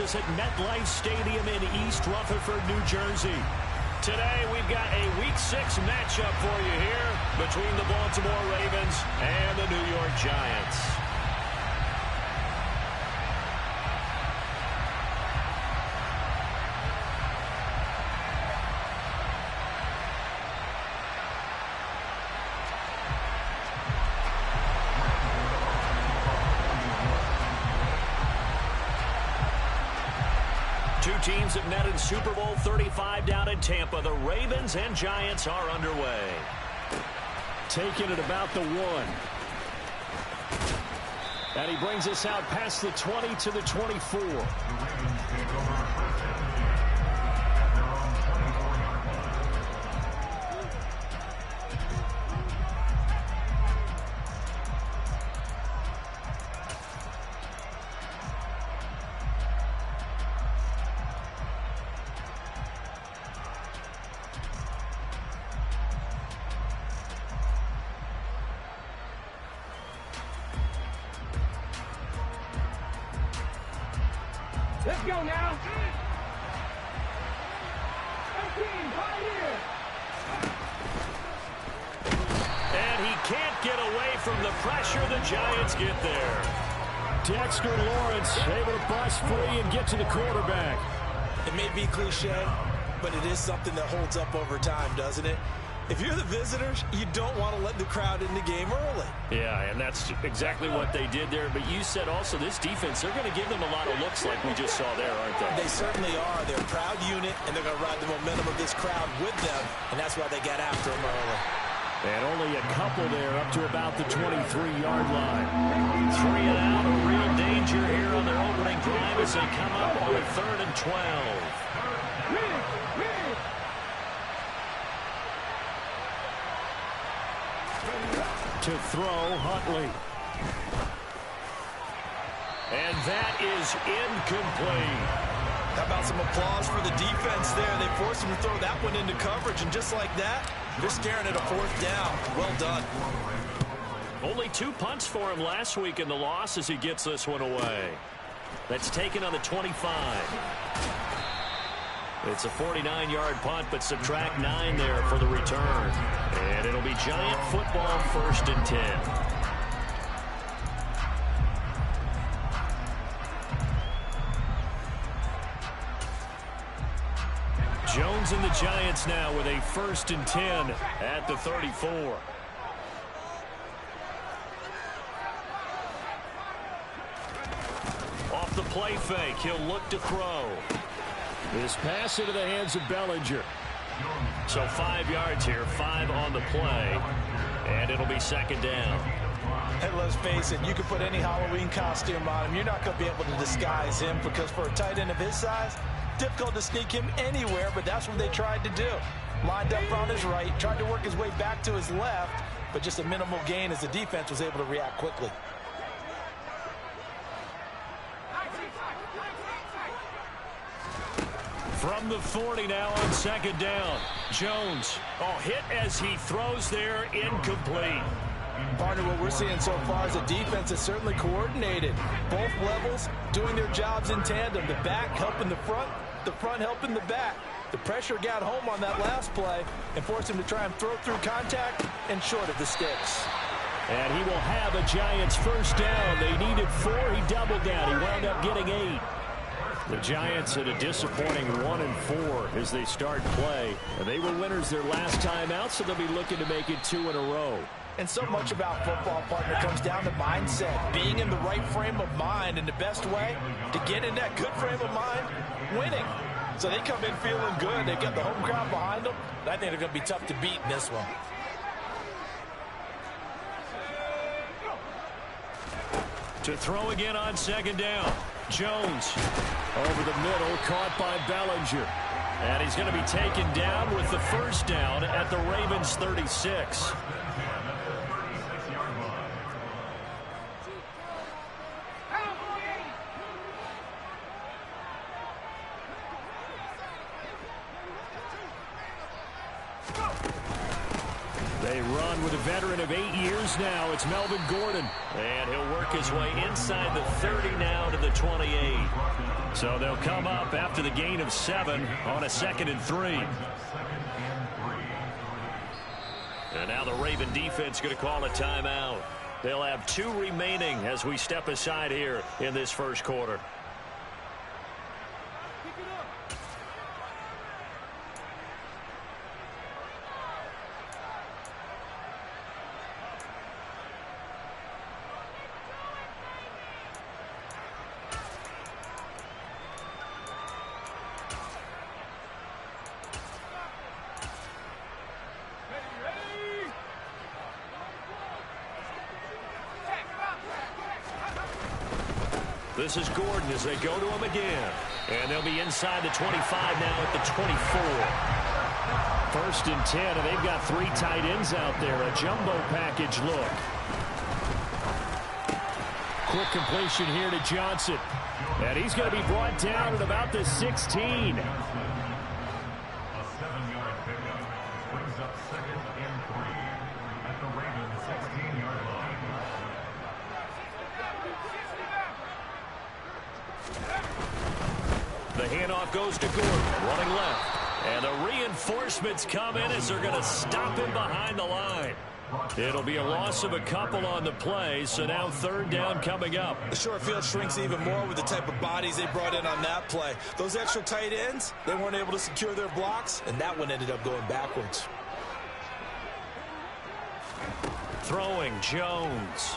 us at MetLife Stadium in East Rutherford, New Jersey. Today, we've got a Week 6 matchup for you here between the Baltimore Ravens and the New York Giants. Two teams have met in Super Bowl 35 down in Tampa. The Ravens and Giants are underway. Taking it about the 1. And he brings us out past the 20 to the 24. Let's go now. 13, right here. And he can't get away from the pressure. The Giants get there. Dexter Lawrence able to bust free and get to the quarterback. It may be cliche, but it is something that holds up over time, doesn't it? If you're the visitors, you don't want to let the crowd in the game early. Yeah, and that's exactly what they did there. But you said also this defense, they're going to give them a lot of looks like we just saw there, aren't they? They certainly are. They're a proud unit, and they're going to ride the momentum of this crowd with them, and that's why they got after them early. And only a couple there up to about the 23-yard line. 3 and out, a real danger here on their opening drive as they come up on a 3rd and 12. To throw, Huntley. And that is incomplete. How about some applause for the defense there? They forced him to throw that one into coverage, and just like that, they're staring at a 4th down. Well done. Only 2 punts for him last week in the loss as he gets this one away. That's taken on the 25. It's a 49-yard punt, but subtract 9 there for the return. And it'll be Giant football, 1st and 10. Jones and the Giants now with a 1st and 10 at the 34. Off the play fake, he'll look to throw. This pass into the hands of Bellinger. So 5 yards here, 5 on the play, and it'll be 2nd down. Hey, let's face it, you can put any Halloween costume on him. You're not going to be able to disguise him because for a tight end of his size, difficult to sneak him anywhere, but that's what they tried to do. Lined up on his right, tried to work his way back to his left, but just a minimal gain as the defense was able to react quickly. From the 40 now on 2nd down. Jones, hit as he throws there, incomplete. Partner, what we're seeing so far is a defense that's certainly coordinated. Both levels doing their jobs in tandem. The back helping the front helping the back. The pressure got home on that last play and forced him to try and throw through contact and short of the sticks. And he will have a Giants 1st down. They needed 4. He doubled down. He wound up getting 8. The Giants at a disappointing 1 and 4 as they start play. And they were winners their last time out, so they'll be looking to make it 2 in a row. And so much about football, partner, comes down to mindset. Being in the right frame of mind, and the best way to get in that good frame of mind, winning. So they come in feeling good. They've got the home crowd behind them. I think they're going to be tough to beat in this one. To throw again on 2nd down. Jones over the middle, caught by Bellinger. And he's going to be taken down with the 1st down at the Ravens 36. They run with a veteran of 8 years now. It's Melvin Gordon. And he'll work his way inside the 30 now to the 28. So they'll come up after the gain of 7 on a 2nd and 3. And now the Raven defense going to call a timeout. They'll have 2 remaining as we step aside here in this first quarter. This is Gordon as they go to him again. And they'll be inside the 25 now at the 24. 1st and 10, and they've got 3 tight ends out there. A jumbo package look. Quick completion here to Johnson. And he's going to be brought down at about the 16. A 7-yard pickup brings up 2nd and 3 at the Ravens 16-yard line. The handoff goes to Gordon, running left. And the reinforcements come in as they're going to stop him behind the line. It'll be a loss of a couple on the play, so now 3rd down coming up. The short field shrinks even more with the type of bodies they brought in on that play. Those extra tight ends, they weren't able to secure their blocks, and that one ended up going backwards. Throwing Jones.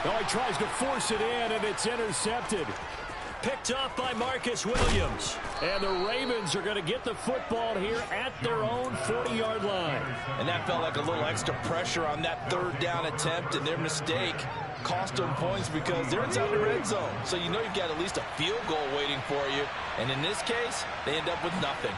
Oh, he tries to force it in, and it's intercepted. Picked off by Marcus Williams. And the Ravens are going to get the football here at their own 40-yard line. And that felt like a little extra pressure on that 3rd down attempt, and their mistake cost them points because they're inside the red zone. So you know you've got at least a field goal waiting for you. And in this case, they end up with nothing.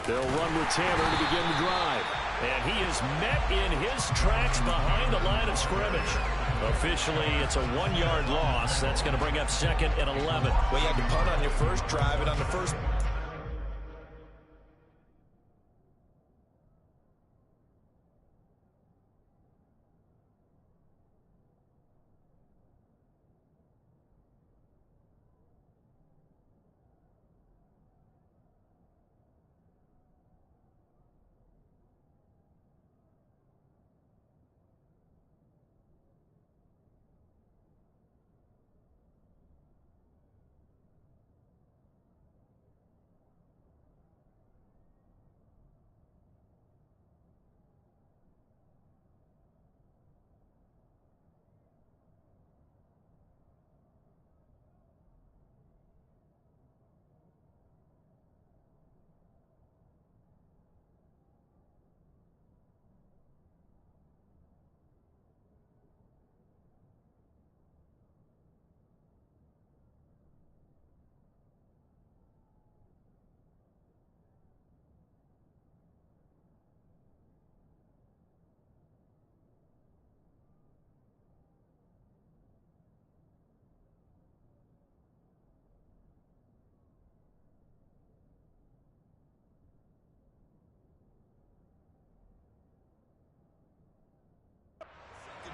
They'll run with Tanner to begin the drive. And he is met in his tracks behind the line of scrimmage. Officially, it's a 1-yard loss. That's going to bring up 2nd and 11. Well, you had to punt on your first drive, and on the first...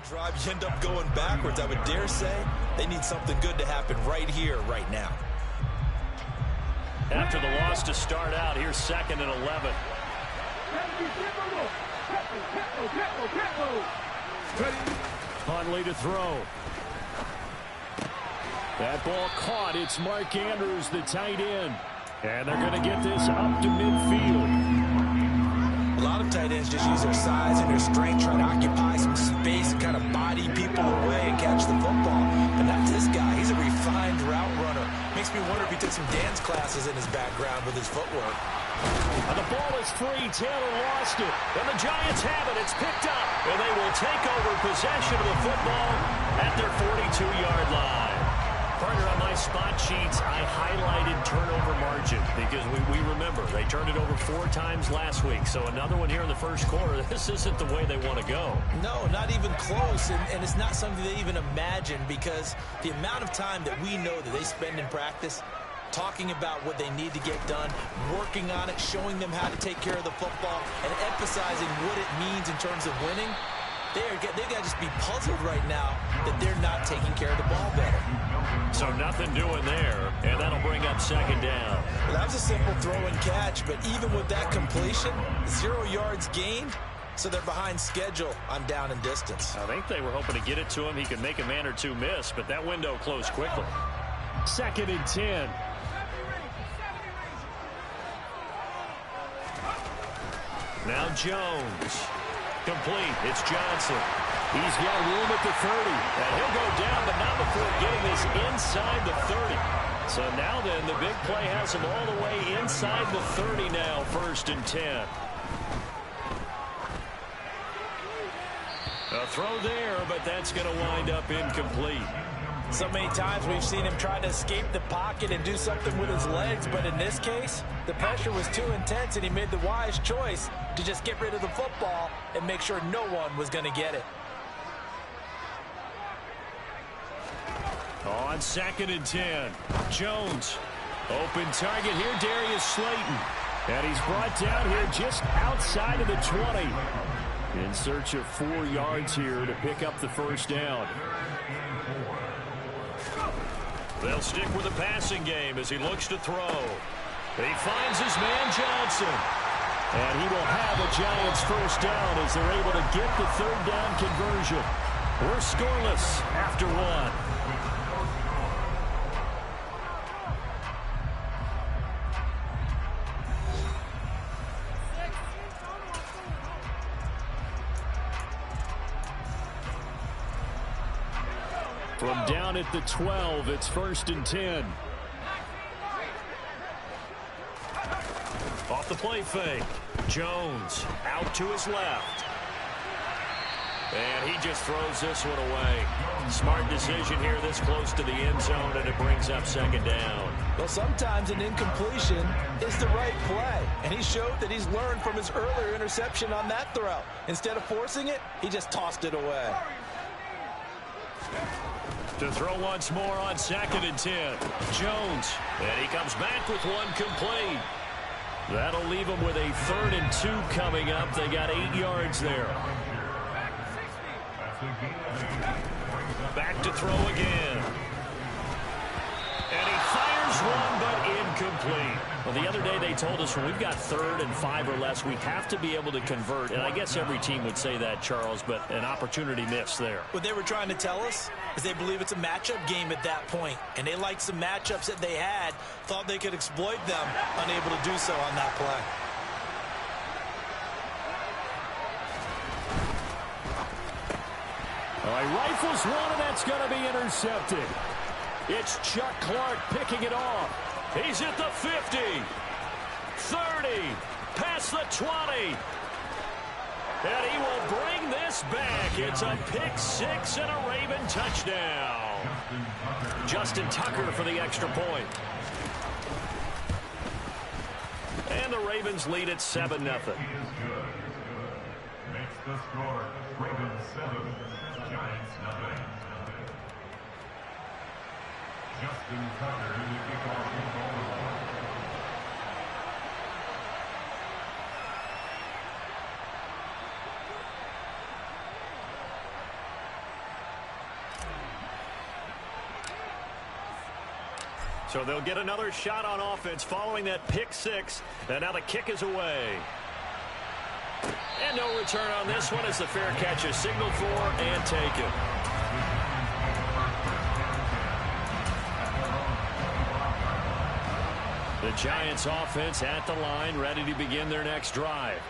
drive, you end up going backwards. I would dare say they need something good to happen right here, right now. After the loss to start out, here's 2nd and 11. Huntley to throw. That ball caught. It's Mark Andrews, the tight end. And they're going to get this up to midfield. A lot of tight ends just use their size and their strength, try to occupy some space and kind of body people away and catch the football. But not this guy. He's a refined route runner. Makes me wonder if he took some dance classes in his background with his footwork. And the ball is free. Taylor lost it. And the Giants have it. It's picked up. And they will take over possession of the football at their 42-yard line. Partner, on my spot sheets, I highlighted turnover margin because we remember they turned it over 4 times last week, so another one here in the first quarter. This isn't the way they want to go. No, not even close, and it's not something they even imagine, because the amount of time that we know that they spend in practice talking about what they need to get done, working on it, showing them how to take care of the football, and emphasizing what it means in terms of winning. They've got to just be puzzled right now that they're not taking care of the ball better. So nothing doing there, and that'll bring up second down. Well, that was a simple throw and catch, but even with that completion, 0 yards gained, so they're behind schedule on down and distance. I think they were hoping to get it to him. He could make a man or two miss, but that window closed quickly. 2nd and 10. Now Jones. Complete. It's Johnson. He's got room at the 30. And he'll go down, but not before getting this inside the 30. So now then, the big play has him all the way inside the 30 now, 1st and 10. A throw there, but that's going to wind up incomplete. So many times we've seen him try to escape the pocket and do something with his legs, but in this case, the pressure was too intense, and he made the wise choice to just get rid of the football and make sure no one was going to get it. On 2nd and 10, Jones. Open target here, Darius Slayton. And he's brought down here just outside of the 20. In search of 4 yards here to pick up the first down. They'll stick with the passing game as he looks to throw. He finds his man Johnson. And he will have a Giants first down as they're able to get the 3rd down conversion. We're scoreless after 1. From down at the 12, it's 1st and 10. Off the play fake. Jones out to his left. And he just throws this one away. Smart decision here this close to the end zone, and it brings up 2nd down. Well, sometimes an incompletion is the right play, and he showed that he's learned from his earlier interception on that throw. Instead of forcing it, he just tossed it away. To throw once more on 2nd and 10. Jones. And he comes back with one complete. That'll leave them with a 3rd and 2 coming up. They got 8 yards there. Back to throw again. And he fires one, but incomplete. Well, the other day they told us when we've got 3rd and 5 or less, we have to be able to convert. And I guess every team would say that, Charles, but an opportunity missed there. What they were trying to tell us is they believe it's a matchup game at that point. And they liked some matchups that they had, thought they could exploit them, unable to do so on that play. All right, rifles one, and that's going to be intercepted. It's Chuck Clark picking it off. He's at the 50, 30, past the 20. And he will bring this back. It's a pick 6 and a Raven touchdown. Justin Tucker for the extra point. And the Ravens lead at 7-0. Makes the score Ravens 7, Giants 0. Justin Tucker in the kickoff goal. So they'll get another shot on offense following that pick 6. And now the kick is away. And no return on this one as the fair catch is signaled for and taken. The Giants offense at the line, ready to begin their next drive.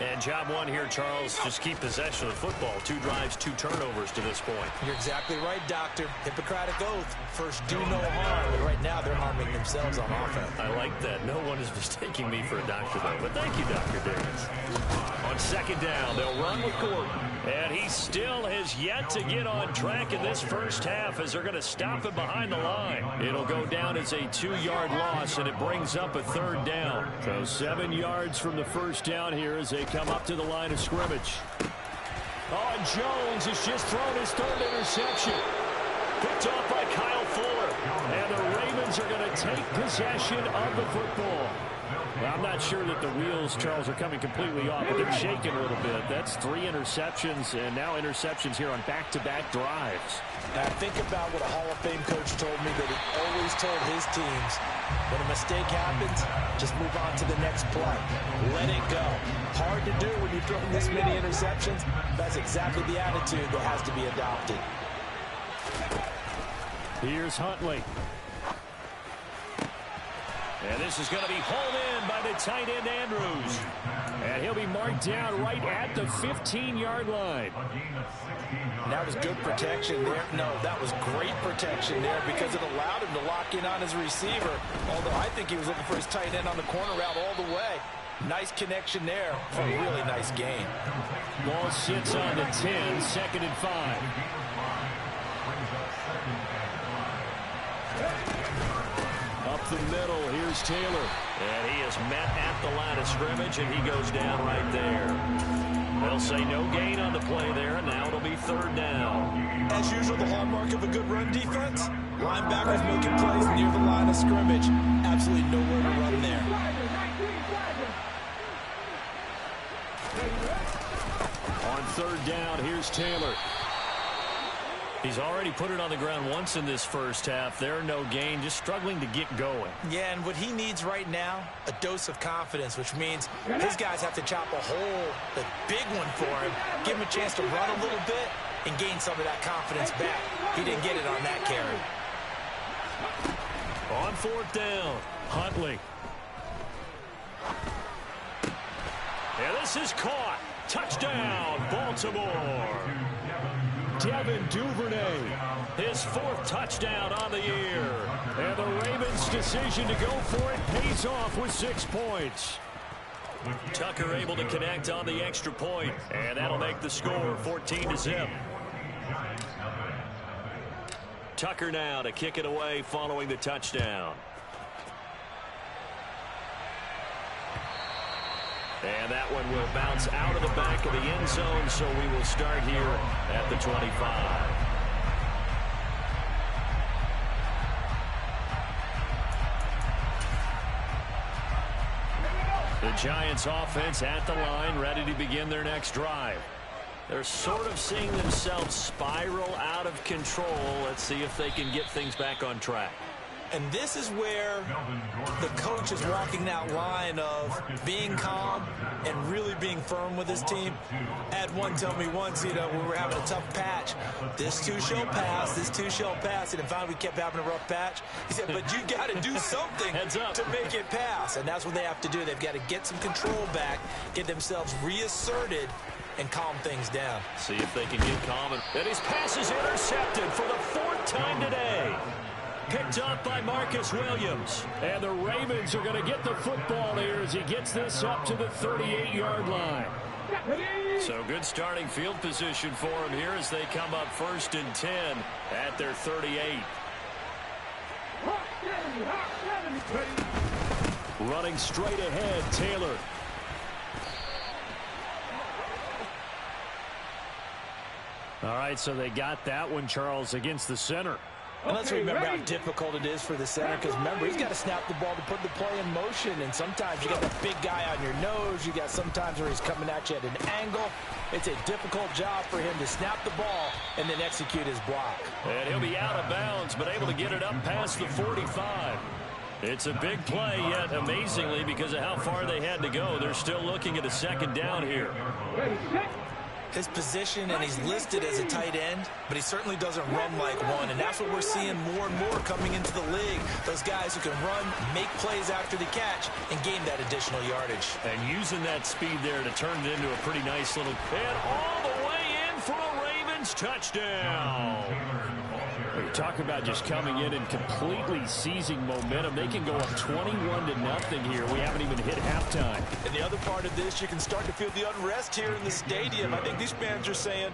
And job one here, Charles, just keep possession of the football. 2 drives, 2 turnovers to this point. You're exactly right, Doctor. Hippocratic oath. First, do no harm. And right now, they're harming themselves on offense. I like that. No one is mistaking me for a doctor, though. But thank you, Dr. Davis. On second down, they'll run with Gordon. And he still has yet to get on track in this first half as they're going to stop him behind the line. It'll go down as a 2-yard loss, and it brings up a 3rd down. So 7 yards from the first down here as they come up to the line of scrimmage. Oh, and Jones has just thrown his 3rd interception. Picked off by Kyle Fuller. And the Ravens are going to take possession of the football. Well, I'm not sure that the wheels, Charles, are coming completely off, but they're shaking a little bit. That's 3 interceptions, and now interceptions here on back-to-back drives. Now, think about what a Hall of Fame coach told me that he always told his teams, when a mistake happens, just move on to the next play. Let it go. Hard to do when you're throwing this many interceptions. That's exactly the attitude that has to be adopted. Here's Huntley. And this is going to be hauled in by the tight end, Andrews. And he'll be marked down right at the 15-yard line. That was good protection there. No, that was great protection there because it allowed him to lock in on his receiver. Although I think he was looking for his tight end on the corner route all the way. Nice connection there for a really nice gain. Ball sits on the 10, 2nd and 5. Up the middle, here's Taylor. And he is met at the line of scrimmage, and he goes down right there. They'll say no gain on the play there, and now it'll be 3rd down. As usual, the hallmark of a good run defense, linebackers making plays near the line of scrimmage. Absolutely nowhere to run there. On 3rd down, here's Taylor. He's already put it on the ground once in this first half. There, no gain, just struggling to get going. Yeah, and what he needs right now, a dose of confidence, which means his guys have to chop a hole, the big one for him, give him a chance to run a little bit and gain some of that confidence back. He didn't get it on that carry. On 4th down, Huntley. and this is caught. Touchdown, Baltimore. Devin Duvernay. His 4th touchdown on the year. And the Ravens' decision to go for it pays off with 6 points. Tucker able to connect on the extra point, and that'll make the score 14-0. Tucker now to kick it away following the touchdown. And that one will bounce out of the back of the end zone, so we will start here at the 25. The Giants offense at the line, ready to begin their next drive. They're sort of seeing themselves spiral out of control. Let's see if they can get things back on track. And this is where the coach is walking that line of being calm and really being firm with his team. I had one tell me once, we were having a tough patch. This too shall pass, this too shall pass. And finally we kept having a rough patch. He said, but you got to do something to make it pass. And that's what they have to do. They've got to get some control back, get themselves reasserted, and calm things down. See if they can get calm. And his pass is intercepted for the 4th time today. Picked up by Marcus Williams. And the Ravens are going to get the football here as he gets this up to the 38-yard line. So good starting field position for him here as they come up 1st and 10 at their 38. Running straight ahead, Taylor. All right, so they got that one, Charles, against the center. And let's remember how difficult it is for the center, because remember, he's got to snap the ball to put the play in motion, and sometimes you got the big guy on your nose. You got sometimes where he's coming at you at an angle. It's a difficult job for him to snap the ball and then execute his block. And he'll be out of bounds, but able to get it up past the 45. It's a big play, yet amazingly, because of how far they had to go, they're still looking at a 2nd down here. His position, and he's listed as a tight end, but he certainly doesn't run like one, and that's what we're seeing more and more coming into the league. Those guys who can run, make plays after the catch, and gain that additional yardage. And using that speed there to turn it into a pretty nice little... And all the way in for a Ravens touchdown. You talk about just coming in and completely seizing momentum. They can go up 21-0 here. We haven't even hit halftime. And the other part of this, you can start to feel the unrest here in the stadium. I think these fans are saying,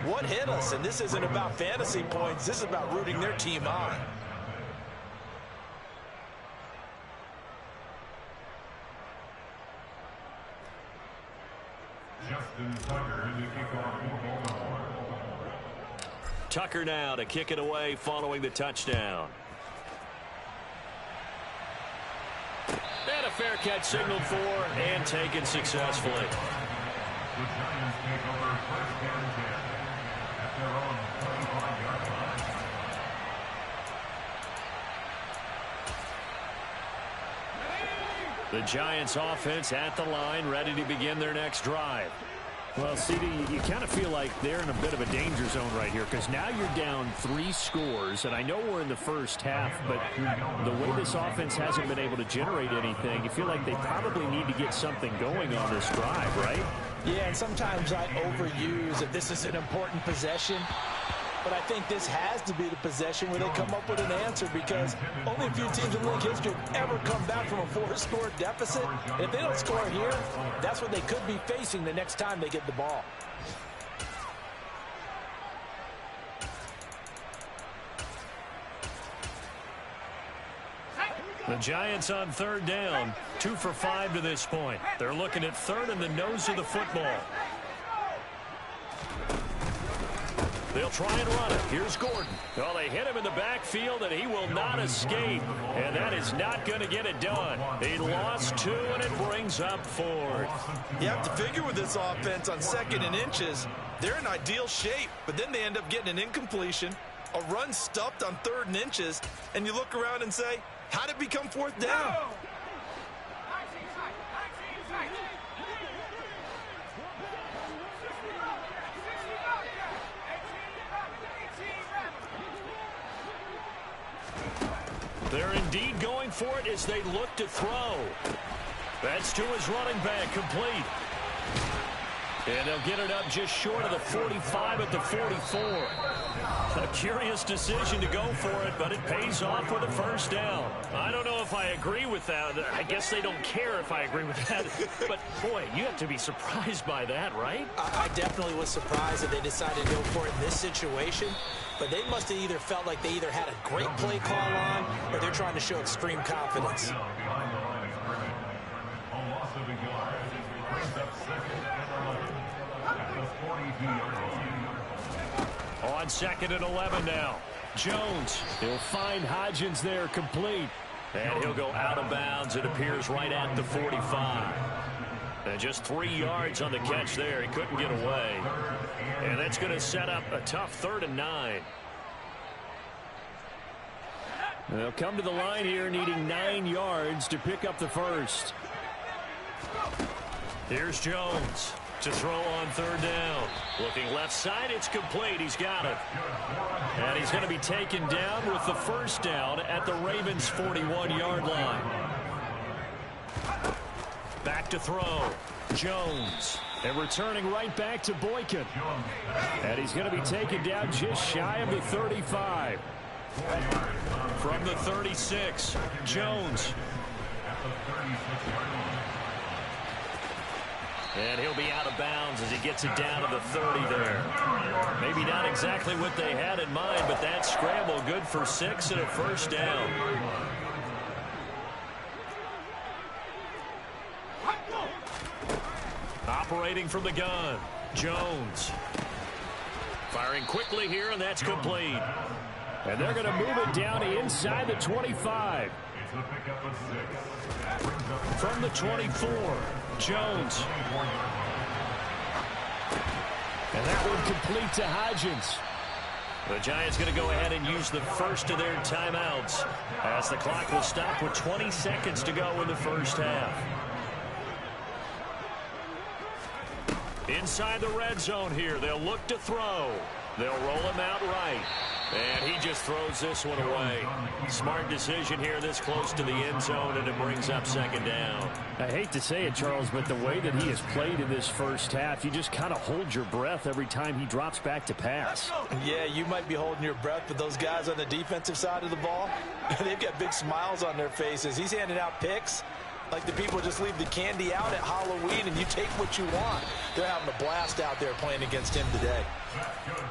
what hit us? And this isn't about fantasy points. This is about rooting their team on. Justin Tucker to kick off for Baltimore. Tucker now to kick it away following the touchdown. And a fair catch signaled for and taken successfully. The Giants take over first and 10 at their own 25-yard line. The Giants offense at the line, ready to begin their next drive. Well, CD, you kind of feel like they're in a bit of a danger zone right here because now you're down 3 scores, and I know we're in the first half, but the way this offense hasn't been able to generate anything, you feel like they probably need to get something going on this drive, right? Yeah, and sometimes I overuse that this is an important possession. But I think this has to be the possession where they come up with an answer because only a few teams in league history have ever come back from a 4-score deficit. And if they don't score here, that's what they could be facing the next time they get the ball. The Giants on third down, 2 for 5 to this point. They're looking at third and the nose of the football. They'll try and run it. Here's Gordon. Well, they hit him in the backfield, and he will not escape. And that is not going to get it done. He lost 2, and it brings up 4th. You have to figure with this offense on 2nd and inches, they're in ideal shape. But then they end up getting an incompletion, a run stuffed on 3rd and inches, and you look around and say, how did it become 4th down? They're indeed going for it as they look to throw. That's to his running back, complete. And they'll get it up just short of the 45 at the 44. A curious decision to go for it, but it pays off with a first down. I don't know if I agree with that. I guess they don't care if I agree with that. But, boy, you have to be surprised by that, right? I definitely was surprised that they decided to go for it in this situation. But they must have either felt like they either had a great play call on or they're trying to show extreme confidence. Behind the line of scrimmage. A loss of a yard brings up 2nd and 11 at the 42-yard line. On 2nd and 11 now. Jones. He'll find Hodgins there, complete. And he'll go out of bounds, it appears, right at the 45. And just 3 yards on the catch there. He couldn't get away. And that's going to set up a tough 3rd and 9. They'll come to the line here needing 9 yards to pick up the first. Here's Jones to throw on 3rd down. Looking left side, it's complete. He's got it. And he's going to be taken down with the first down at the Ravens' 41-yard line. Back to throw. Jones. And returning right back to Boykin. And he's going to be taken down just shy of the 35. From the 36, Jones. And he'll be out of bounds as he gets it down to the 30 there. Maybe not exactly what they had in mind, but that scramble good for 6 and a first down. Operating from the gun, Jones. Firing quickly here, and that's complete. And they're going to move it down inside the 25. It's a pickup of 6. From the 24, Jones. And that one complete to Hodgins. The Giants going to go ahead and use the first of their timeouts as the clock will stop with 20 seconds to go in the first half. Inside the red zone here, they'll look to throw. They'll roll him out right. And he just throws this one away. Smart decision here this close to the end zone, and it brings up second down. I hate to say it, Charles, but the way that he has played in this first half, you just kind of hold your breath every time he drops back to pass. Yeah, you might be holding your breath, but those guys on the defensive side of the ball, they've got big smiles on their faces. He's handing out picks like the people just leave the candy out at Halloween and you take what you want. They're having a blast out there playing against him today.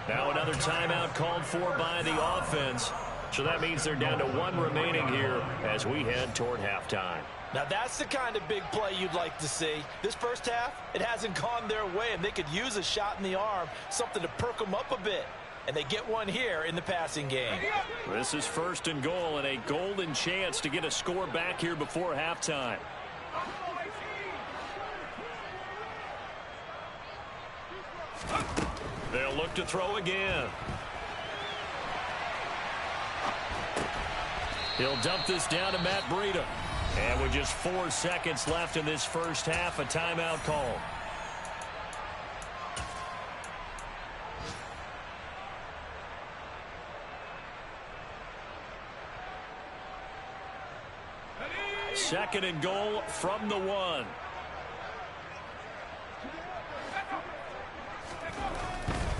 Now another timeout called for by the offense. So that means they're down to one remaining here as we head toward halftime. Now that's the kind of big play you'd like to see. This first half, it hasn't gone their way, and they could use a shot in the arm, something to perk them up a bit. And they get one here in the passing game. This is first and goal, and a golden chance to get a score back here before halftime. They'll look to throw again. He'll dump this down to Matt Breida. And with just 4 seconds left in this first half, a timeout call. Second and goal from the 1.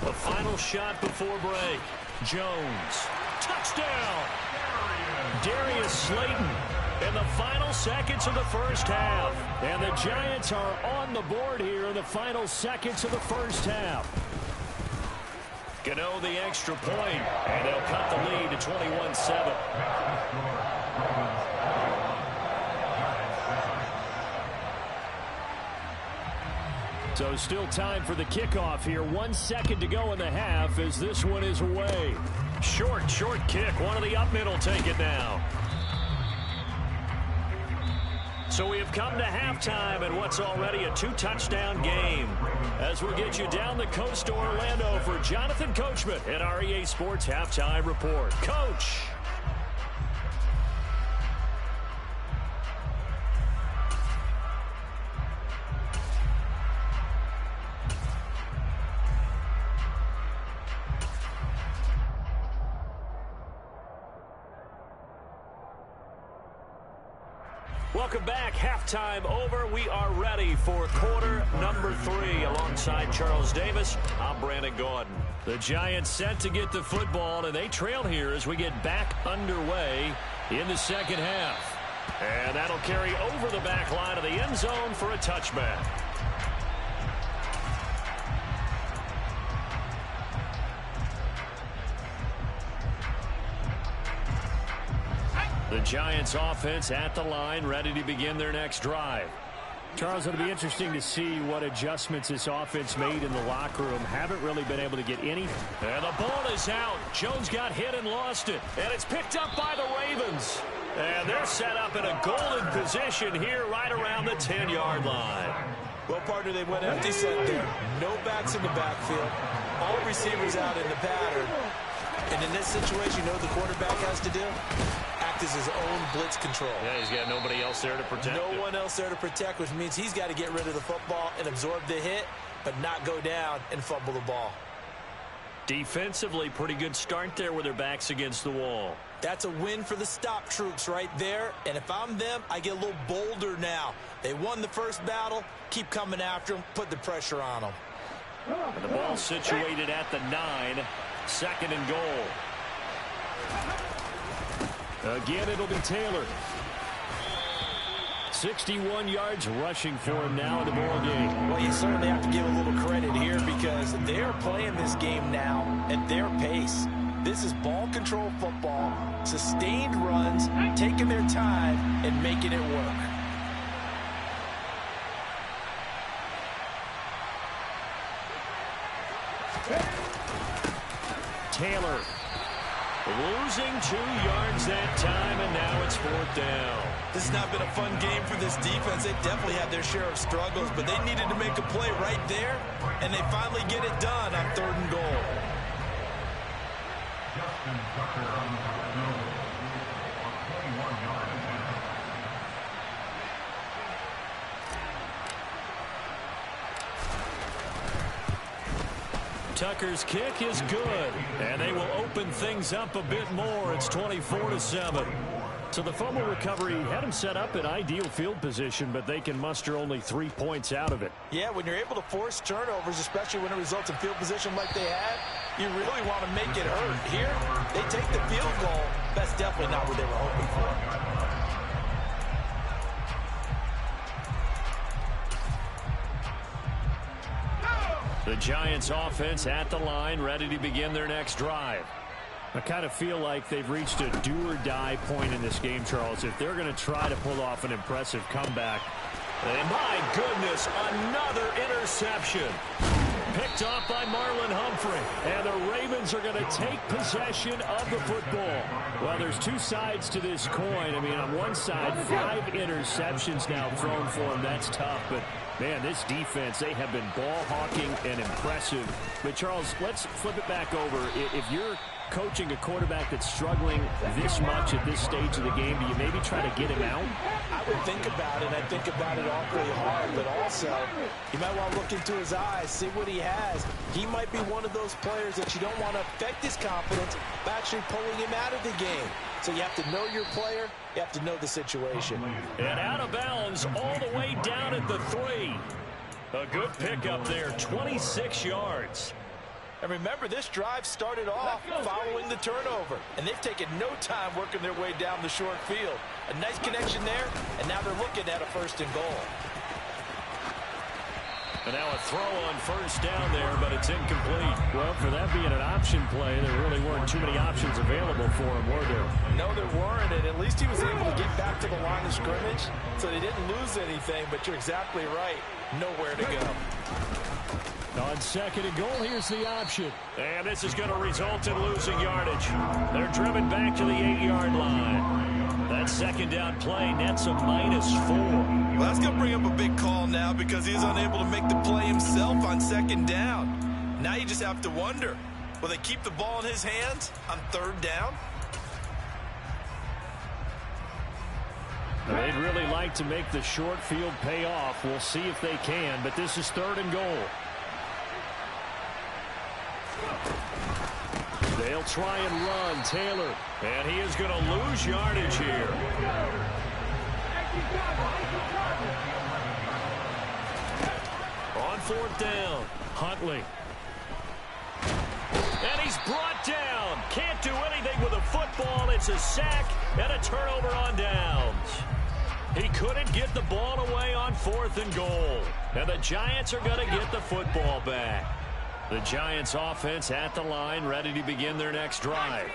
The final shot before break. Jones. Touchdown! Darius Slayton in the final seconds of the first half. And the Giants are on the board here in the final seconds of the first half. Gano the extra point, and they'll cut the lead to 21-7. So still time for the kickoff here. 1 second to go in the half as this one is away. Short kick. One of the up middle take it now. So we have come to halftime in what's already a 2-touchdown game. As we'll get you down the coast to Orlando for Jonathan Coachman at our EA Sports Halftime Report. Coach. Welcome back. Halftime over. We are ready for quarter number 3. Alongside Charles Davis, I'm Brandon Gaudin. The Giants set to get the football, and they trail here as we get back underway in the second half. And that'll carry over the back line of the end zone for a touchback. The Giants offense at the line, ready to begin their next drive. Charles, it'll be interesting to see what adjustments this offense made in the locker room. Haven't really been able to get any. And the ball is out. Jones got hit and lost it. And it's picked up by the Ravens. And they're set up in a golden position here right around the 10-yard line. Well, partner, they went empty set there. No backs in the backfield. All receivers out in the pattern. And in this situation, you know what the quarterback has to do? Act as his own blitz control. Yeah, he's got nobody else there to protect him. No one else there to protect, which means he's got to get rid of the football and absorb the hit, but not go down and fumble the ball. Defensively, pretty good start there with their backs against the wall. That's a win for the stop troops right there. And if I'm them, I get a little bolder now. They won the first battle. Keep coming after them. Put the pressure on them. And the ball situated at the 9. Second and goal. Again, it'll be Taylor. 61 yards rushing for him now in the ball game. Well, you certainly have to give a little credit here because they're playing this game now at their pace. This is ball control football, sustained runs, taking their time and making it work. Taylor losing 2 yards that time, and now it's 4th down. This has not been a fun game for this defense. They definitely had their share of struggles, but they needed to make a play right there, and they finally get it done on 3rd and goal. Justin Tucker on 21 yards. Tucker's kick is good, and they will open things up a bit more. It's 24-7. So the fumble recovery had them set up in ideal field position, but they can muster only 3 points out of it. Yeah, when you're able to force turnovers, especially when it results in field position like they had, you really want to make it hurt. Here, they take the field goal. That's definitely not what they were hoping for. The Giants offense at the line, ready to begin their next drive. I kind of feel like they've reached a do-or-die point in this game, Charles. If they're going to try to pull off an impressive comeback. And my goodness, another interception. Picked off by Marlon Humphrey. And the Ravens are going to take possession of the football. Well, there's two sides to this coin. I mean, on one side, 5 interceptions now thrown for them. That's tough, but man, this defense, they have been ball hawking and impressive. But, Charles, let's flip it back over. If you're coaching a quarterback that's struggling this much at this stage of the game, do you maybe try to get him out? I would think about it. I think about it awfully hard, but also you might want to look into his eyes, see what he has. He might be one of those players that you don't want to affect his confidence by actually pulling him out of the game. So you have to know your player. You have to know the situation. And out of bounds all the way down at the 3. A good pickup there, 26 yards. And remember, this drive started off following the turnover. And they've taken no time working their way down the short field. A nice connection there, and now they're looking at a 1st and goal. And now a throw on 1st down there, but it's incomplete. Well, for that being an option play, there really weren't too many options available for him, were there? No, there weren't, and at least he was able to get back to the line of scrimmage, so they didn't lose anything, but you're exactly right. Nowhere to go. On 2nd and goal, here's the option. And this is going to result in losing yardage. They're driven back to the 8-yard line. That 2nd down play nets a -4. Well, that's going to bring up a big call now because he's unable to make the play himself on 2nd down. Now you just have to wonder, will they keep the ball in his hands on 3rd down? They'd really like to make the short field pay off. We'll see if they can, but this is 3rd and goal. They'll try and run. Taylor. And he is going to lose yardage here. On 4th down, Huntley. And he's brought down. Can't do anything with a football. It's a sack and a turnover on downs. He couldn't get the ball away on 4th and goal. And the Giants are going to get the football back. The Giants offense at the line, ready to begin their next drive.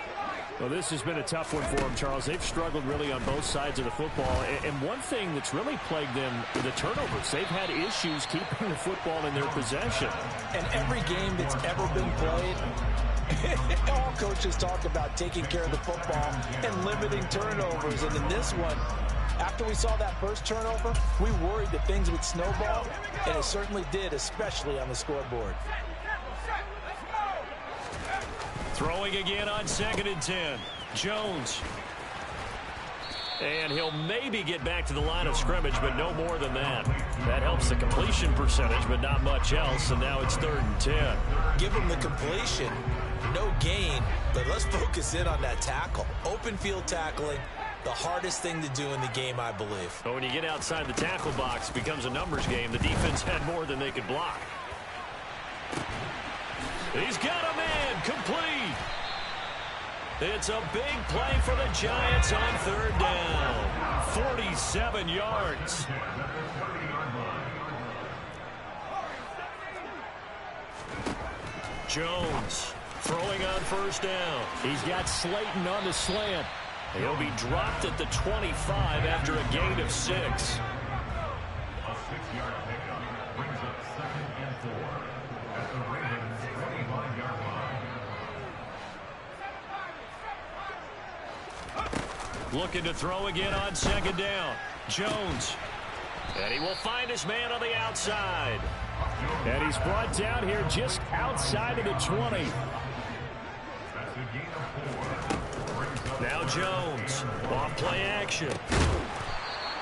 Well, this has been a tough one for them, Charles. They've struggled really on both sides of the football. And one thing that's really plagued them, the turnovers. They've had issues keeping the football in their possession. And every game that's ever been played, all coaches talk about taking care of the football and limiting turnovers. And in this one, after we saw that first turnover, we worried that things would snowball, and it certainly did, especially on the scoreboard. Throwing again on 2nd and 10. Jones. And he'll maybe get back to the line of scrimmage, but no more than that. That helps the completion percentage, but not much else, and now it's 3rd and 10. Give him the completion, no gain, but let's focus in on that tackle. Open field tackling, the hardest thing to do in the game, I believe. But when you get outside the tackle box, it becomes a numbers game. The defense had more than they could block. He's got a man complete. It's a big play for the Giants on 3rd down. 47 yards. Jones throwing on 1st down. He's got Slayton on the slant. He'll be dropped at the 25 after a gain of 6. A 6-yard pickup brings up 2nd and 4 at the Ravens' 25-yard line. Looking to throw again on 2nd down. Jones. And he will find his man on the outside. And he's brought down here just outside of the 20. That's a gain of 4. Now Jones, off play action.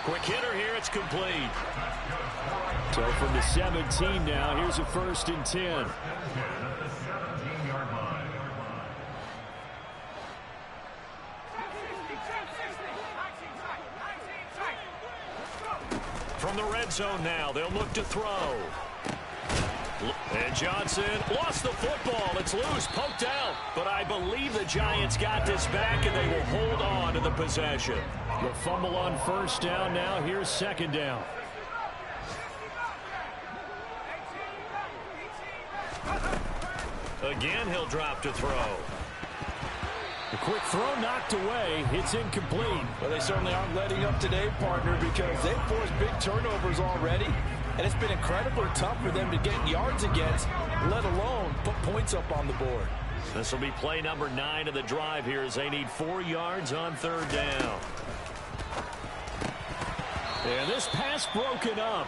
Quick hitter here. It's complete. So from the 17 now, here's a 1st and 10. From the red zone now, they'll look to throw. And Johnson lost the football. It's loose, poked out. But I believe the Giants got this back, and they will hold on to the possession. The fumble on 1st down now. Here's 2nd down. Again, he'll drop to throw. The quick throw knocked away. It's incomplete. Well, they certainly aren't letting up today, partner, because they've forced big turnovers already. And it's been incredibly tough for them to get yards against, let alone put points up on the board. This will be play number 9 of the drive here as they need 4 yards on 3rd down. And this pass broken up.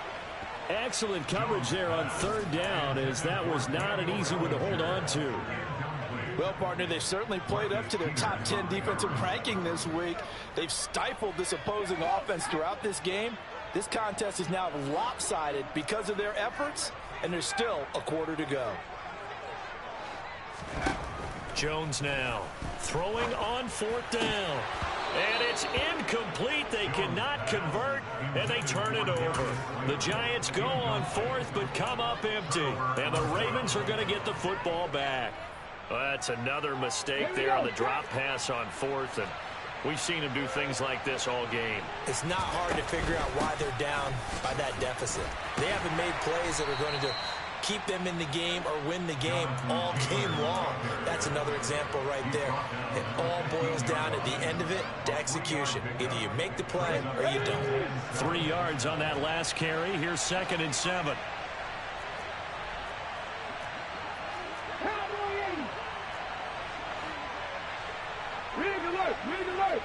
Excellent coverage there on 3rd down, as that was not an easy one to hold on to. Well, partner, they've certainly played up to their top 10 defensive ranking this week. They've stifled this opposing offense throughout this game. This contest is now lopsided because of their efforts, and there's still a quarter to go. Jones now throwing on 4th down. And it's incomplete. They cannot convert, and they turn it over. The Giants go on 4th, but come up empty. And the Ravens are going to get the football back. Well, that's another mistake there on the drop pass on 4th, and we've seen them do things like this all game. It's not hard to figure out why they're down by that deficit. They haven't made plays that are going to keep them in the game or win the game all game long. That's another example right there. It all boils down at the end of it to execution. Either you make the play or you don't. 3 yards on that last carry. Here's 2nd and 7. Read alert!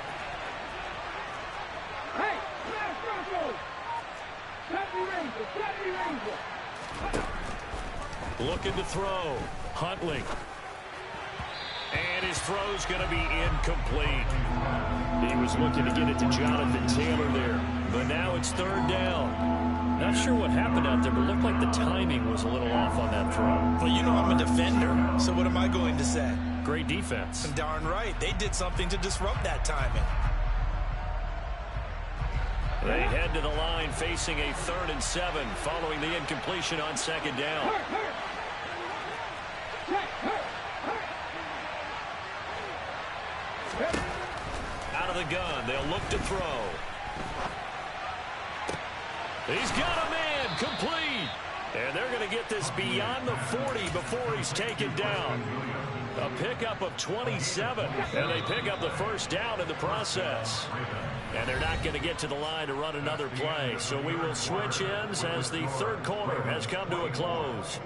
Hey, smash Broncos! Set me Ranger! Looking to throw. Huntley. And his throw's going to be incomplete. He was looking to get it to Jonathan Taylor there, but now it's 3rd down. Not sure what happened out there, but it looked like the timing was a little off on that throw. Well, you know I'm a defender, so what am I going to say? Great defense. Darn right. They did something to disrupt that timing. They head to the line facing a 3rd and 7 following the incompletion on 2nd down. Out of the gun, they'll look to throw. He's got a man, complete. And they're going to get this beyond the 40 before he's taken down. A pickup of 27, and they pick up the 1st down in the process. And they're not going to get to the line to run another play, so we will switch ends as the 3rd quarter has come to a close.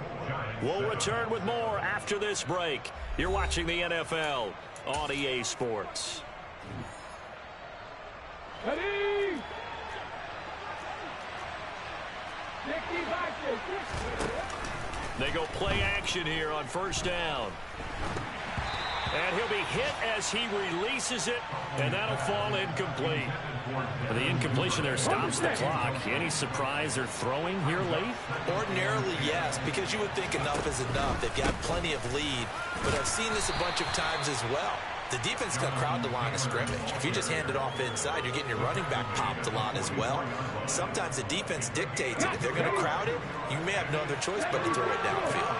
We'll return with more after this break. You're watching the NFL on EA Sports. Ready? They go play action here on 1st down. And he'll be hit as he releases it, and that'll fall incomplete. The incompletion there stops the clock. Any surprise they're throwing here late? Ordinarily, yes, because you would think enough is enough. They've got plenty of lead, but I've seen this a bunch of times as well. The defense is going to crowd the line of scrimmage. If you just hand it off inside, you're getting your running back popped a lot as well. Sometimes the defense dictates it. If they're going to crowd it, you may have no other choice but to throw it downfield.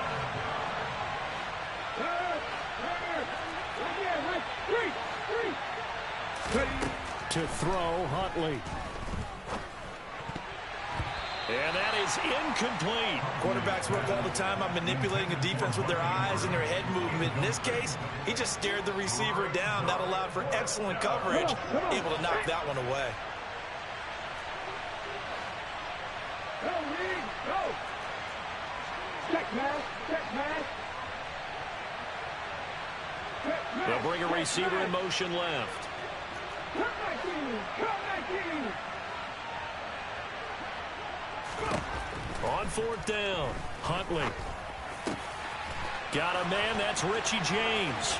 To throw, Huntley. And that is incomplete. Quarterbacks work all the time on manipulating a defense with their eyes and their head movement. In this case, he just stared the receiver down. That allowed for excellent coverage, able to knock that one away. Go! Check man! They'll bring a receiver in motion left. Come back in! On 4th down, Huntley. Got a man, that's Richie James.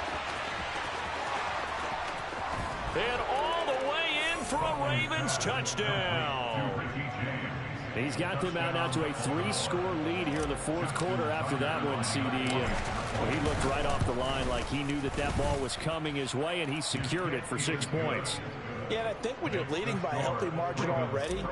And all the way in for a Ravens touchdown. He's got them out now to a 3-score lead here in the fourth quarter after that one, CD. And he looked right off the line like he knew that that ball was coming his way, and he secured it for 6 points. Yeah, and I think when you're leading by a healthy margin already,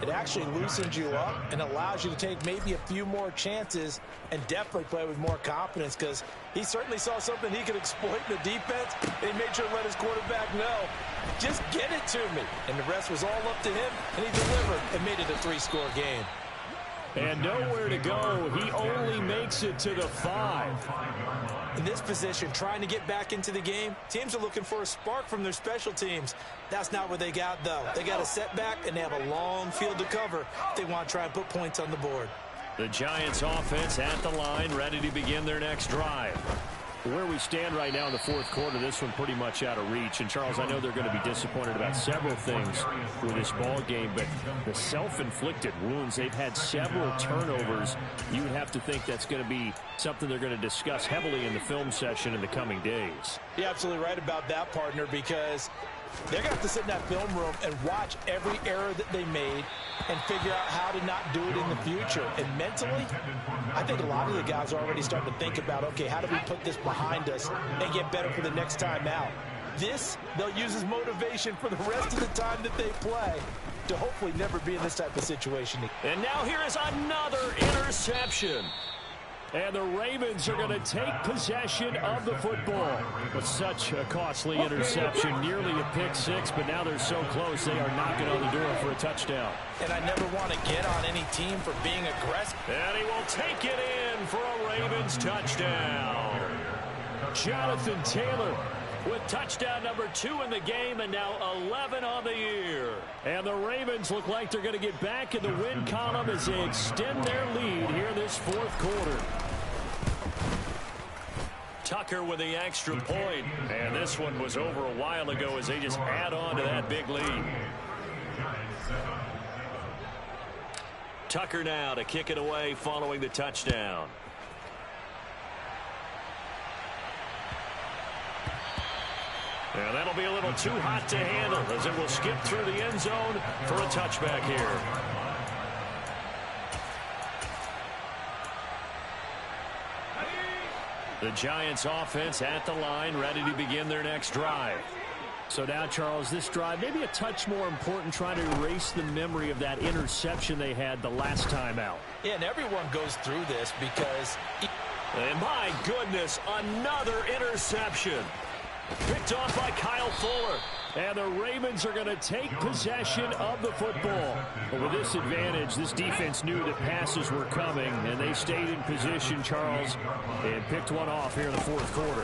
it actually loosens you up and allows you to take maybe a few more chances and definitely play with more confidence, because he certainly saw something he could exploit in the defense, and he made sure to let his quarterback know, just get it to me. And the rest was all up to him, and he delivered and made it a 3-score game. And nowhere to go. He only makes it to the 5. In this position, trying to get back into the game, teams are looking for a spark from their special teams. That's not what they got, though. They got a setback, and they have a long field to cover if they want to try and put points on the board. The Giants offense at the line, ready to begin their next drive. Where we stand right now in the fourth quarter, this one pretty much out of reach. And, Charles, I know they're going to be disappointed about several things with this ball game, but the self-inflicted wounds, they've had several turnovers. You would have to think that's going to be something they're going to discuss heavily in the film session in the coming days. You're absolutely right about that, partner, because they're going to have to sit in that film room and watch every error that they made and figure out how to not do it in the future. And mentally, I think a lot of the guys are already starting to think about, okay, how do we put this behind us and get better for the next time out? This, they'll use as motivation for the rest of the time that they play to hopefully never be in this type of situation. And now here is another interception. And the Ravens are going to take possession of the football. With such a costly interception, nearly a pick-6, but now they're so close they are knocking on the door for a touchdown. And I never want to get on any team for being aggressive. And he will take it in for a Ravens touchdown. Jonathan Taylor with touchdown number 2 in the game, and now 11 on the year. And the Ravens look like they're going to get back in the win column as they extend their lead here in this fourth quarter. Tucker with the extra point. And this one was over a while ago as they just add on to that big lead. Tucker now to kick it away following the touchdown. And that'll be a little too hot to handle as it will skip through the end zone for a touchback here. The Giants offense at the line, ready to begin their next drive. So now, Charles, this drive maybe a touch more important, trying to erase the memory of that interception they had the last time out. Yeah, and everyone goes through this because... And my goodness, another interception. Picked off by Kyle Fuller. And the Ravens are going to take possession of the football. But with this advantage, this defense knew that passes were coming, and they stayed in position, Charles, and picked one off here in the fourth quarter.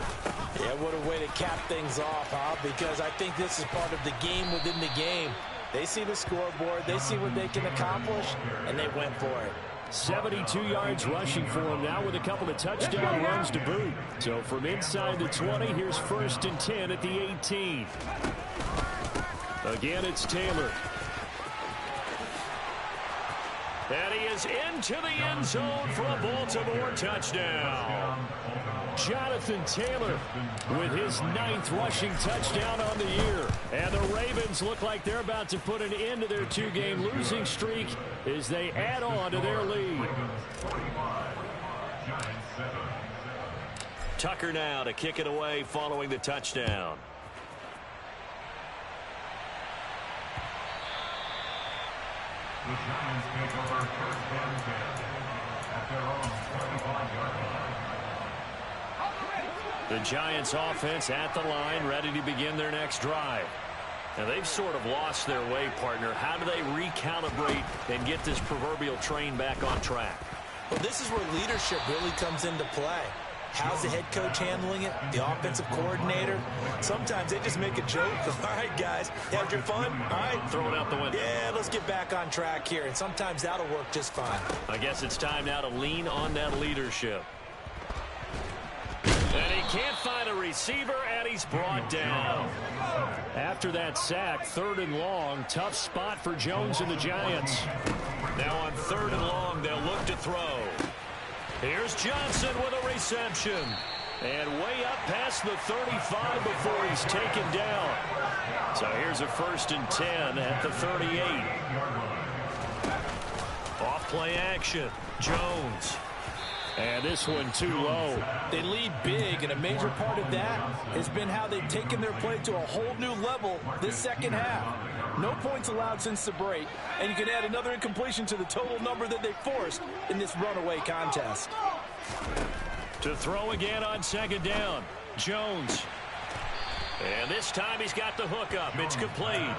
Yeah, what a way to cap things off, huh? Because I think this is part of the game within the game. They see the scoreboard, they see what they can accomplish, and they went for it. 72 yards rushing for him now with a couple of touchdown runs to boot. So from inside the 20, here's 1st and 10 at the 18. Again, it's Taylor. And he is into the end zone for a Baltimore touchdown. Jonathan Taylor with his 9th rushing touchdown on the year. And the Ravens look like they're about to put an end to their 2-game losing streak as they add on to their lead. Tucker now to kick it away following the touchdown. The Giants take over 1st and 10 at their own 25-yard line. The Giants offense at the line, ready to begin their next drive. Now they've sort of lost their way, partner. How do they recalibrate and get this proverbial train back on track? Well, this is where leadership really comes into play. How's the head coach handling it? The offensive coordinator? Sometimes they just make a joke. All right, guys, had your fun? All right. Throw it out the window. Yeah, let's get back on track here. And sometimes that'll work just fine. I guess it's time now to lean on that leadership. And he can't find a receiver, and he's brought down. After that sack, 3rd and long, tough spot for Jones and the Giants. Now on 3rd and long, they'll look to throw. Here's Johnson with a reception. And way up past the 35 before he's taken down. So here's a 1st and 10 at the 38. Off play action. Jones. And this one too low. They lead big, and a major part of that has been how they've taken their play to a whole new level this second half. No points allowed since the break, and you can add another incompletion to the total number that they forced in this runaway contest. To throw again on 2nd down. Jones. And this time he's got the hook up. It's complete.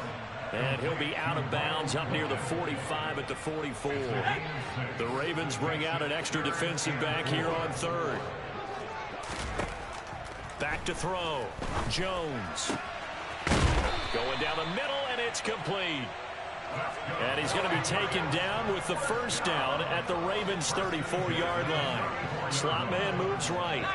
And he'll be out of bounds up near the 45 at the 44. The Ravens bring out an extra defensive back here on 3rd. Back to throw. Jones. Going down the middle, and it's complete. And he's going to be taken down with the 1st down at the Ravens' 34-yard line. Slot man moves right.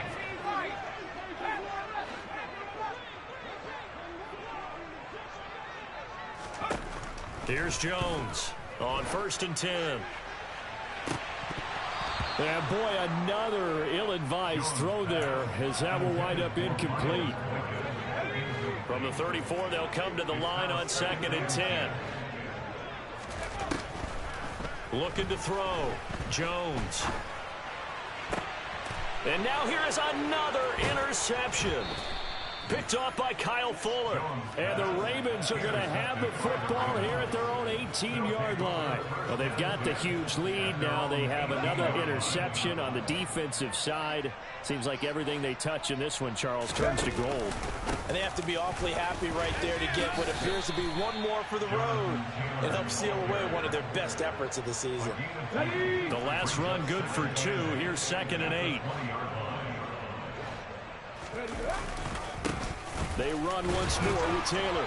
Here's Jones on 1st and 10. And boy, another ill-advised throw there as that will wind up incomplete. From the 34, they'll come to the line on 2nd and 10. Looking to throw. Jones. And now here is another interception. Picked off by Kyle Fuller. And the Ravens are going to have the football here at their own 18-yard line. Well, they've got the huge lead. Now they have another interception on the defensive side. Seems like everything they touch in this one, Charles, turns to gold. And they have to be awfully happy right there to get what appears to be one more for the road and help seal away one of their best efforts of the season. The last run good for 2. Here's 2nd and 8. They run once more with Taylor.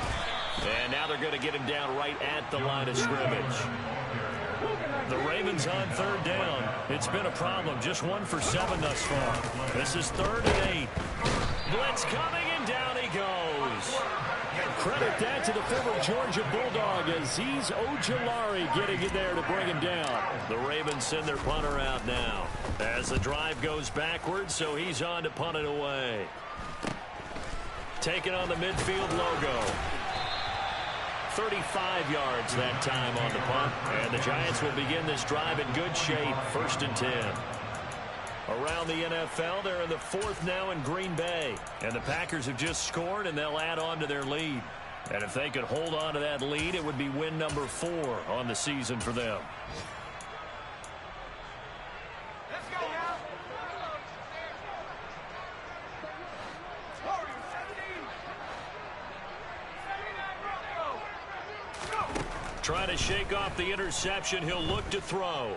And now they're going to get him down right at the line of scrimmage. The Ravens on 3rd down. It's been a problem. Just 1 for 7 thus far. This is 3rd and 8. Blitz coming, and down he goes. Credit that to the former Georgia Bulldog, Azeez Ojulari getting in there to bring him down. The Ravens send their punter out now as the drive goes backwards, so he's on to punt it away. Taking on the midfield logo. 35 yards that time on the punt. And the Giants will begin this drive in good shape. 1st and 10. Around the NFL, they're in the 4th now in Green Bay. And the Packers have just scored, and they'll add on to their lead. And if they could hold on to that lead, it would be win number 4 on the season for them. Trying to shake off the interception. He'll look to throw.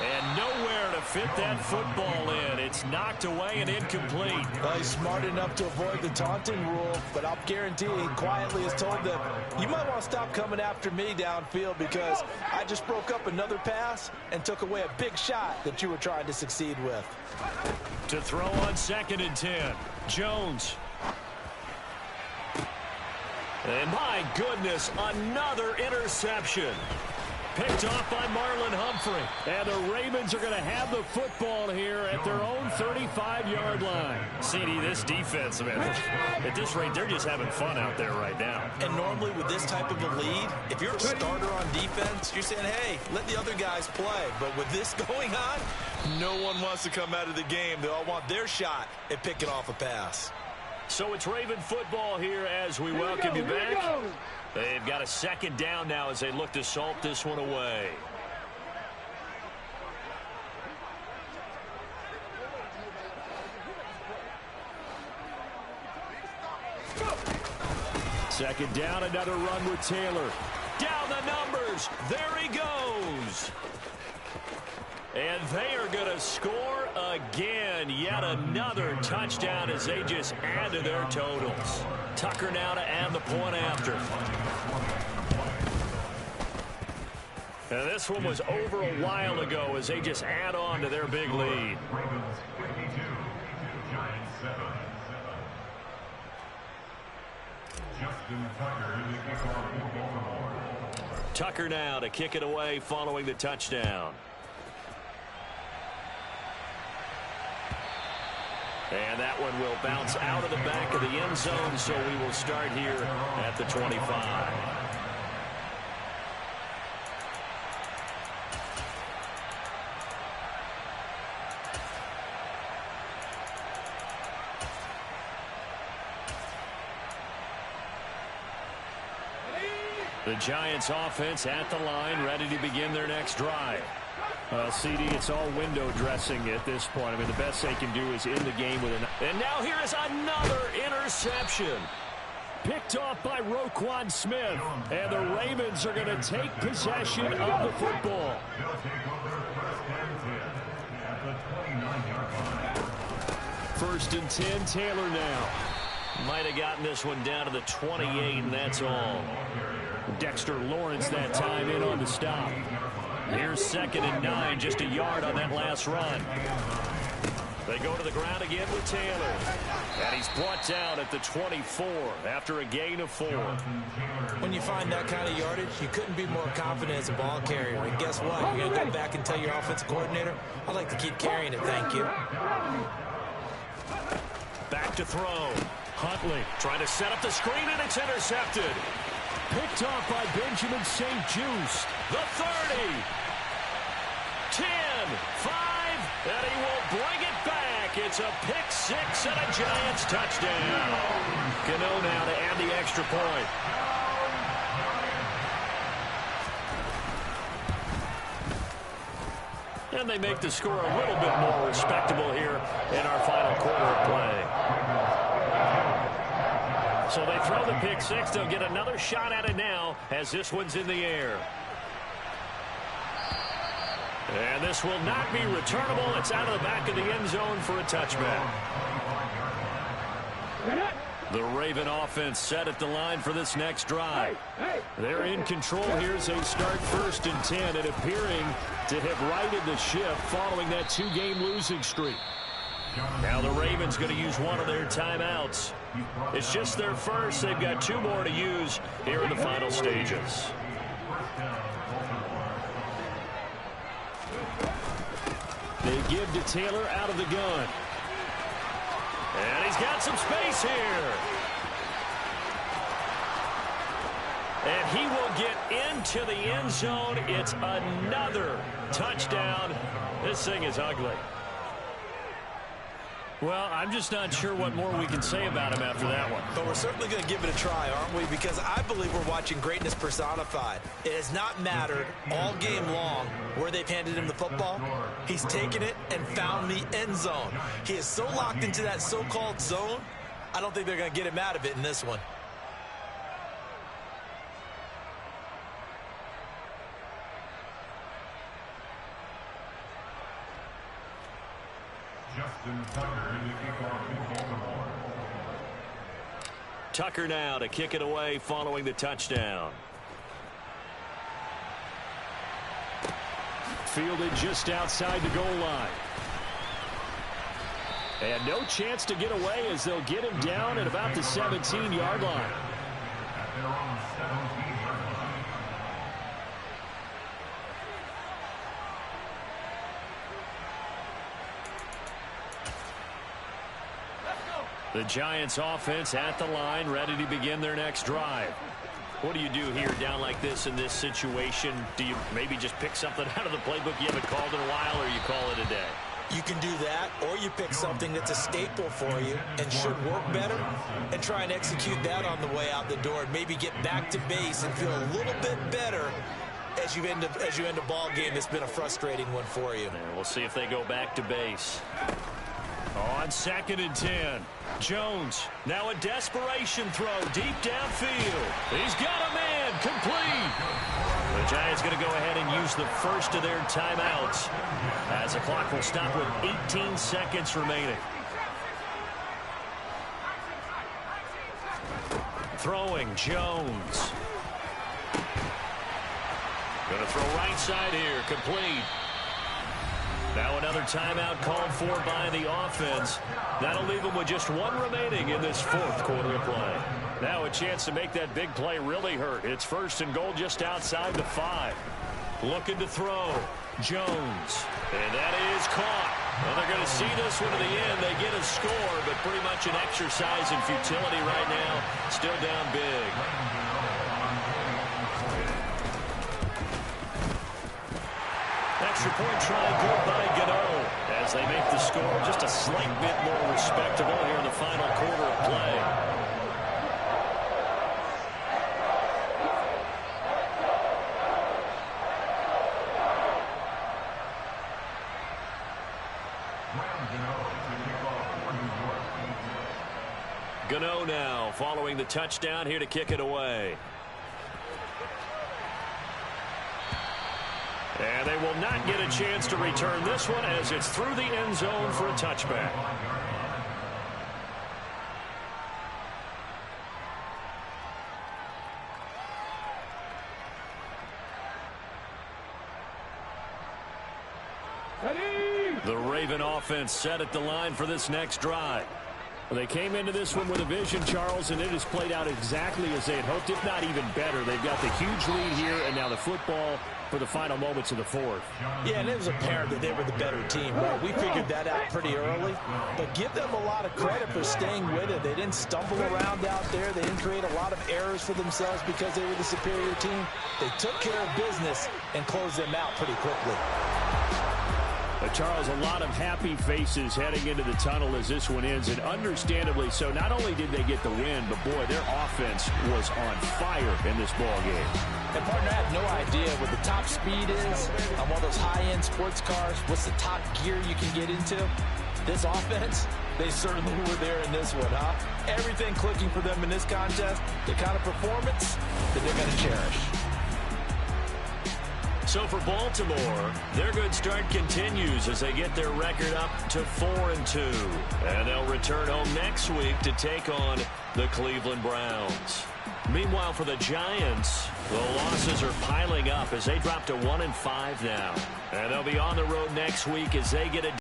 And nowhere to fit that football in. It's knocked away and incomplete. Well, he's smart enough to avoid the taunting rule, but I'll guarantee he quietly has told them, you might want to stop coming after me downfield because I just broke up another pass and took away a big shot that you were trying to succeed with. To throw on 2nd and 10. Jones. And my goodness, another interception. Picked off by Marlon Humphrey. And the Ravens are going to have the football here at their own 35-yard line. CD, this defense, man, at this rate, they're just having fun out there right now. And normally with this type of a lead, if you're a starter on defense, you're saying, hey, let the other guys play. But with this going on, no one wants to come out of the game. They all want their shot at picking off a pass. So it's Raven football here as we welcome you back. They've got a 2nd down now as they look to salt this one away. Second down, another run with Taylor. Down the numbers. There he goes. And they are going to score again. Yet another touchdown as they just add to their totals. Tucker now to add the point after. And this one was over a while ago as they just add on to their big lead. Ravens 52, Giants 7. Justin Tucker is the kickoff for Baltimore. Tucker now to kick it away following the touchdown. And that one will bounce out of the back of the end zone, so we will start here at the 25. The Giants offense at the line, ready to begin their next drive. CD, it's all window dressing at this point. I mean, the best they can do is end the game with an... And now here is another interception. Picked off by Roquan Smith. And the Ravens are going to take possession of the football. First and 10, Taylor now. Might have gotten this one down to the 28, and that's all. Dexter Lawrence that time in on the stop. Here's 2nd and 9, just a yard on that last run. They go to the ground again with Taylor. And he's brought down at the 24 after a gain of 4. When you find that kind of yardage, you couldn't be more confident as a ball carrier. And guess what? You're going to go back and tell your offensive coordinator, I'd like to keep carrying it, thank you. Back to throw. Huntley trying to set up the screen, and it's intercepted. Picked off by Benjamin St-Juste. The 30. 10, 5, and he will bring it back. It's a pick 6 and a Giants touchdown. Gano now to add the extra point. And they make the score a little bit more respectable here in our final quarter of play. So they throw the pick 6. They'll get another shot at it now as this one's in the air. And this will not be returnable. It's out of the back of the end zone for a touchback. The Raven offense set at the line for this next drive. They're in control here as they start 1st and 10 and appearing to have righted the ship following that 2-game losing streak. Now the Ravens going to use one of their timeouts. It's just their first. They've got 2 more to use here in the final stages. They give to Taylor out of the gun. And he's got some space here. And he will get into the end zone. It's another touchdown. This thing is ugly. Well, I'm just not sure what more we can say about him after that one. But we're certainly going to give it a try, aren't we? Because I believe we're watching greatness personified. It has not mattered all game long where they've handed him the football. He's taken it and found the end zone. He is so locked into that so-called zone, I don't think they're going to get him out of it in this one. Justin Tucker in the kickoff in Baltimore. Tucker now to kick it away following the touchdown. Fielded just outside the goal line. And no chance to get away as they'll get him down at about the 17-yard line. At their own 17-yard line. The Giants offense at the line, ready to begin their next drive. What do you do here down like this in this situation? Do you maybe just pick something out of the playbook you haven't called in a while, or you call it a day? You can do that, or you pick something that's a staple for you and should work better and try and execute that on the way out the door and maybe get back to base and feel a little bit better as you end a ball game that's been a frustrating one for you. And we'll see if they go back to base. On 2nd and 10, Jones, now a desperation throw deep downfield. He's got a man, complete. The Giants going to go ahead and use the first of their timeouts as the clock will stop with 18 seconds remaining. Throwing, Jones. Going to throw right side here, complete. Now another timeout called for by the offense. That'll leave them with just 1 remaining in this 4th quarter of play. Now a chance to make that big play really hurt. It's 1st and goal just outside the 5. Looking to throw. Jones. And that is caught. Well, they're going to see this one to the end. They get a score, but pretty much an exercise in futility right now. Still down big. Extra point try good by Gano as they make the score just a slight bit more respectable here in the final quarter of play. Gano now following the touchdown here to kick it away. And they will not get a chance to return this one as it's through the end zone for a touchback. The Raven offense set at the line for this next drive. Well, they came into this one with a vision, Charles, and it has played out exactly as they had hoped, if not even better. They've got the huge lead here, and now the football for the final moments of the fourth. Yeah, and it was apparent that they were the better team, right? We figured that out pretty early, but give them a lot of credit for staying with it. They didn't stumble around out there. They didn't create a lot of errors for themselves because they were the superior team. They took care of business and closed them out pretty quickly. But Charles, a lot of happy faces heading into the tunnel as this one ends, and understandably so. Not only did they get the win, but boy, their offense was on fire in this ball game. And partner, I have no idea what the top speed is on one of those high-end sports cars. What's the top gear you can get into? This offense, they certainly were there in this one, huh? Everything clicking for them in this contest, the kind of performance that they're going to cherish. So for Baltimore, their good start continues as they get their record up to 4-2. And they'll return home next week to take on the Cleveland Browns. Meanwhile, for the Giants, the losses are piling up as they drop to 1-5 now. And they'll be on the road next week as they get a